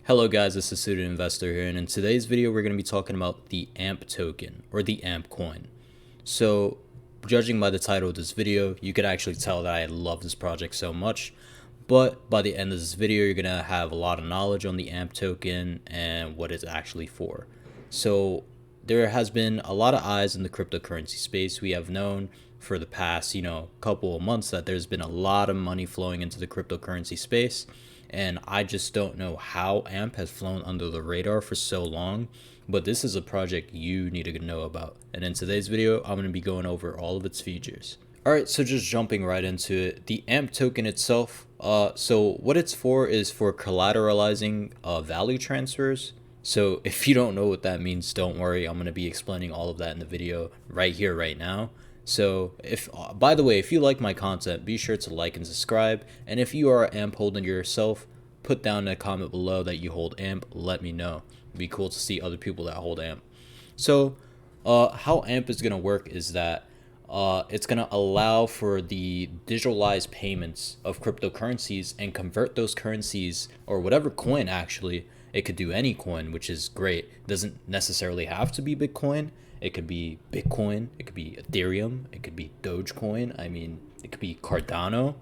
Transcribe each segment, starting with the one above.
Hello guys, this is Student Investor here, and in today's video we're going to be talking about the AMP token or the AMP coin. So judging by the title of this video, you could actually tell that I love this project so much, but by the end of this video you're going to have a lot of knowledge on the AMP token and what it's actually for. So there has been a lot of eyes in the cryptocurrency space. We have known for the past, couple of months that there's been a lot of money flowing into the cryptocurrency space. And I just don't know how AMP has flown under the radar for so long, but this is a project you need to know about. And in today's video, I'm going to be going over all of its features. Alright, so just jumping right into it, the AMP token itself, so what it's for is for collateralizing value transfers. So if you don't know what that means, don't worry, I'm going to be explaining all of that in the video right here, right now. So by the way, if you like my content, be sure to like and subscribe. And if you are an AMP holder yourself, put down a comment below that you hold AMP. Let me know. It'd be cool to see other people that hold AMP. So how AMP is going to work is that it's going to allow for the digitalized payments of cryptocurrencies and convert those currencies, or whatever coin actually. It could do any coin, which is great. It doesn't necessarily have to be Bitcoin. It could be Bitcoin, it could be Ethereum, it could be Dogecoin, it could be Cardano.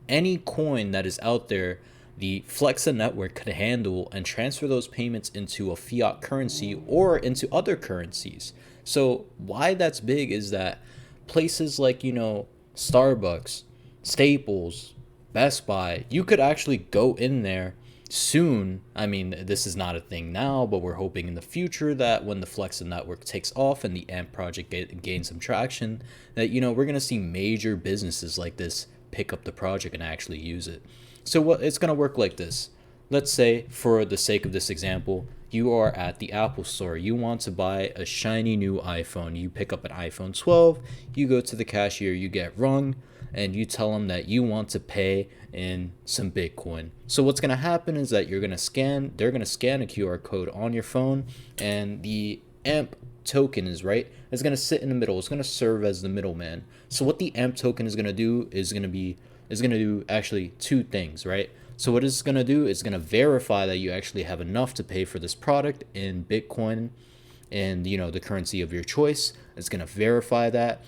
Any coin that is out there, the Flexa Network could handle and transfer those payments into a fiat currency or into other currencies. So why that's big is that places like, Starbucks, Staples, Best Buy, you could actually go in there soon. This is not a thing now, but we're hoping in the future that when the Flexa Network takes off and the AMP project gains some traction, that we're going to see major businesses like this pick up the project and actually use it. So what it's going to work like this. Let's say, for the sake of this example, you are at the Apple store. You want to buy a shiny new iPhone. You pick up an iPhone 12, you go to the cashier, you get rung, and you tell them that you want to pay in some Bitcoin. So what's going to happen is that they're going to scan a QR code on your phone, and the AMP token is going to sit in the middle. It's going to serve as the middleman. So what the AMP token is going to do is going to do actually two things, right? So what it's going to do is going to verify that you actually have enough to pay for this product in Bitcoin and the currency of your choice. It's going to verify that.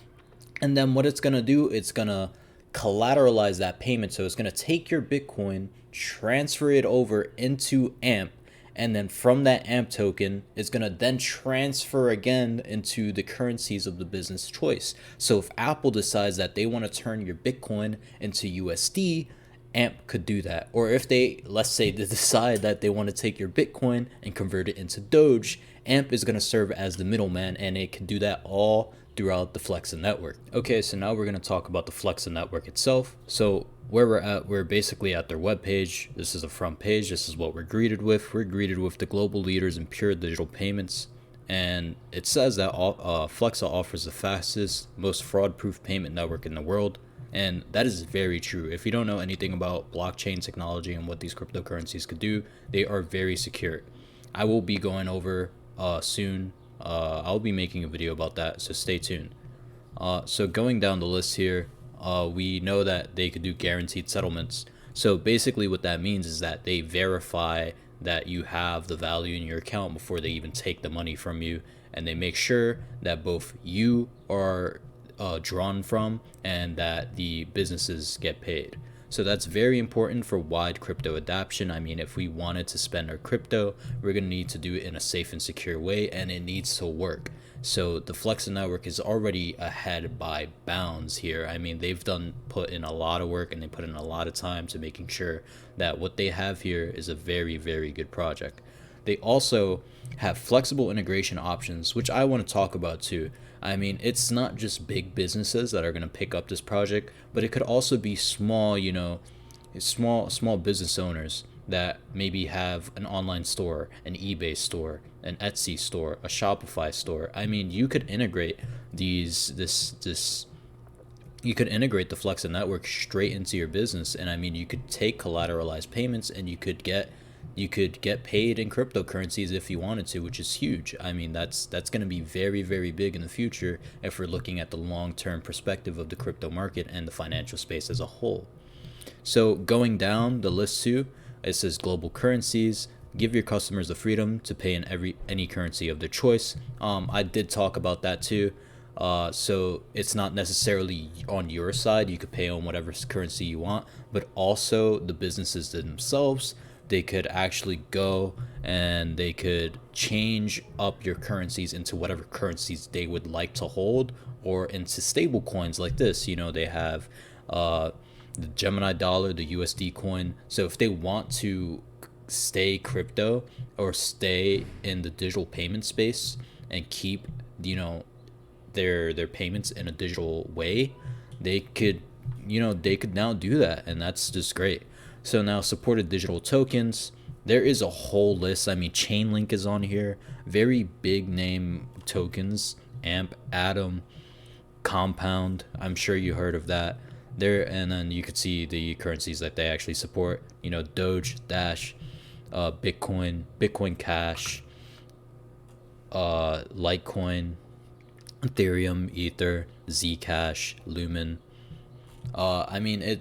And then what it's going to do, it's going to collateralize that payment. So it's going to take your Bitcoin, transfer it over into AMP, and then from that AMP token, it's going to then transfer again into the currencies of the business choice. So if Apple decides that they want to turn your Bitcoin into USD, AMP could do that. Or if let's say they decide that they want to take your Bitcoin and convert it into Doge, AMP is going to serve as the middleman, and it can do that all throughout the Flexa Network. Okay, so now we're going to talk about the Flexa Network itself. So where we're at, we're basically at their webpage. This is the front page. This is what we're greeted with. We're greeted with the global leaders in pure digital payments. And it says that Flexa offers the fastest, most fraud-proof payment network in the world. And that is very true. If you don't know anything about blockchain technology and what these cryptocurrencies could do, they are very secure. I will be going over soon. I'll be making a video about that, so stay tuned. So going down the list here, we know that they could do guaranteed settlements. So basically what that means is that they verify that you have the value in your account before they even take the money from you, and they make sure that both you are drawn from and that the businesses get paid. So that's very important for wide crypto adoption. If we wanted to spend our crypto, we're going to need to do it in a safe and secure way, and it needs to work. So the Flexa Network is already ahead by bounds here. They've put in a lot of work, and they put in a lot of time to making sure that what they have here is a very, very good project. They also have flexible integration options, which I want to talk about too. It's not just big businesses that are going to pick up this project, but it could also be small, small business owners that maybe have an online store, an eBay store, an Etsy store, a Shopify store. You could integrate you could integrate the Flexa Network straight into your business, and you could take collateralized payments, and you could get paid in cryptocurrencies if you wanted to, which is huge. That's going to be very, very big in the future if we're looking at the long-term perspective of the crypto market and the financial space as a whole. So going down the list too, it says global currencies, give your customers the freedom to pay in any currency of their choice. I did talk about that too. So it's not necessarily on your side. You could pay on whatever currency you want, but also the businesses themselves, they could actually go and they could change up your currencies into whatever currencies they would like to hold, or into stable coins like this. They have the Gemini dollar, the USD coin. So if they want to stay crypto or stay in the digital payment space and keep, their payments in a digital way, they could now do that, and that's just great. So now, supported digital tokens, there is a whole list. I mean, Chainlink is on here, very big name tokens, AMP, Atom, Compound, I'm sure you heard of that there. And then you could see the currencies that they actually support, Doge, Dash, Bitcoin Cash, Litecoin, Ethereum, Ether, Zcash, Lumen. I mean,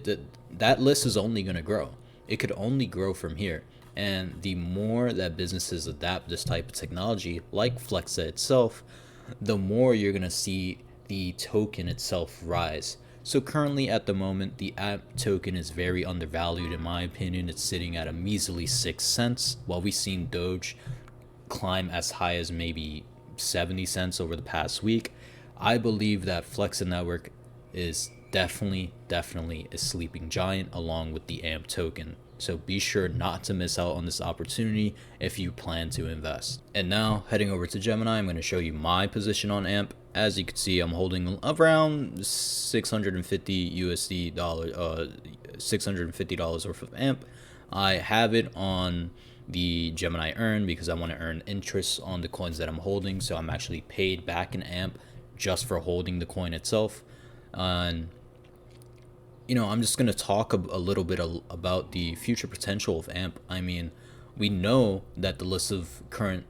that list is only going to grow. It could only grow from here. And the more that businesses adapt this type of technology, like Flexa itself, the more you're going to see the token itself rise. So currently at the moment, the AMP token is very undervalued in my opinion. It's sitting at a measly 6 cents, while we've seen Doge climb as high as maybe 70 cents over the past week. I believe that Flexa Network is definitely a sleeping giant along with the AMP token. So be sure not to miss out on this opportunity if you plan to invest. And now, heading over to Gemini, I'm going to show you my position on AMP. As you can see, I'm holding around 650 USD $650 worth of AMP. I have it on the Gemini Earn because I want to earn interest on the coins that I'm holding. So I'm actually paid back in AMP just for holding the coin itself. And I'm just going to talk a little bit about the future potential of AMP. I mean, we know that the list of current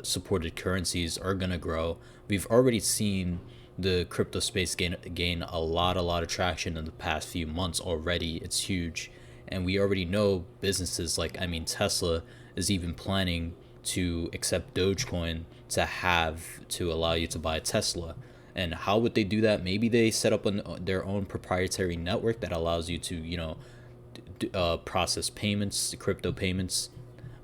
supported currencies are going to grow. We've already seen the crypto space gain a lot of traction in the past few months already. It's huge. And we already know businesses like, Tesla is even planning to accept Dogecoin to allow you to buy a Tesla. And how would they do that? Maybe they set up their own proprietary network that allows you to, process payments, crypto payments.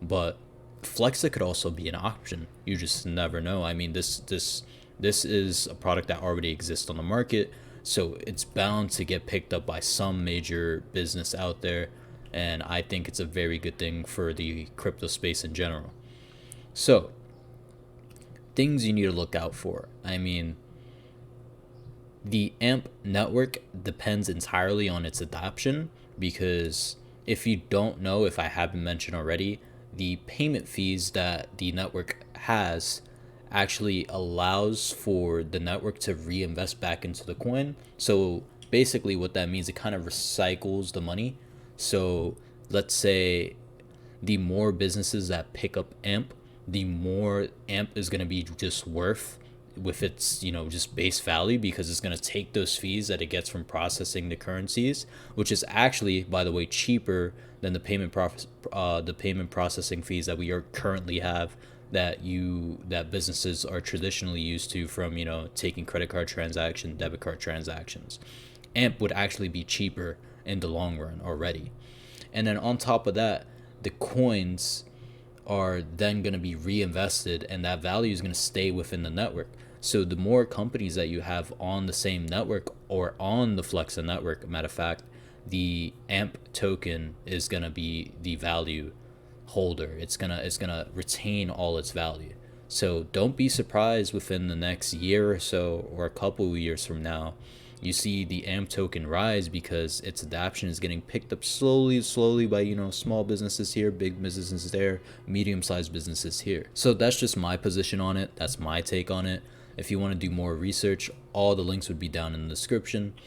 But Flexa could also be an option. You just never know. I mean, this is a product that already exists on the market, so it's bound to get picked up by some major business out there. And I think it's a very good thing for the crypto space in general. So, things you need to look out for. I mean, the AMP network depends entirely on its adoption, because if you don't know, if I haven't mentioned already, the payment fees that the network has actually allows for the network to reinvest back into the coin. So basically what that means, it kind of recycles the money. So let's say the more businesses that pick up AMP, the more AMP is going to be just worth with its just base value, because it's going to take those fees that it gets from processing the currencies, which is actually, by the way, cheaper than the payment processing fees that we are currently have, that businesses are traditionally used to from taking credit card transactions, debit card transactions. AMP would actually be cheaper in the long run already. And then on top of that, the coins are then going to be reinvested, and that value is going to stay within the network. So the more companies that you have on the same network or on the Flexa network, matter of fact, the AMP token is going to be the value holder. It's gonna retain all its value. So don't be surprised within the next year or so, or a couple of years from now, you see the AMP token rise, because its adoption is getting picked up slowly by small businesses here, big businesses there, medium-sized businesses here. So that's just my position on it. That's my take on it. If you want to do more research, all the links would be down in the description.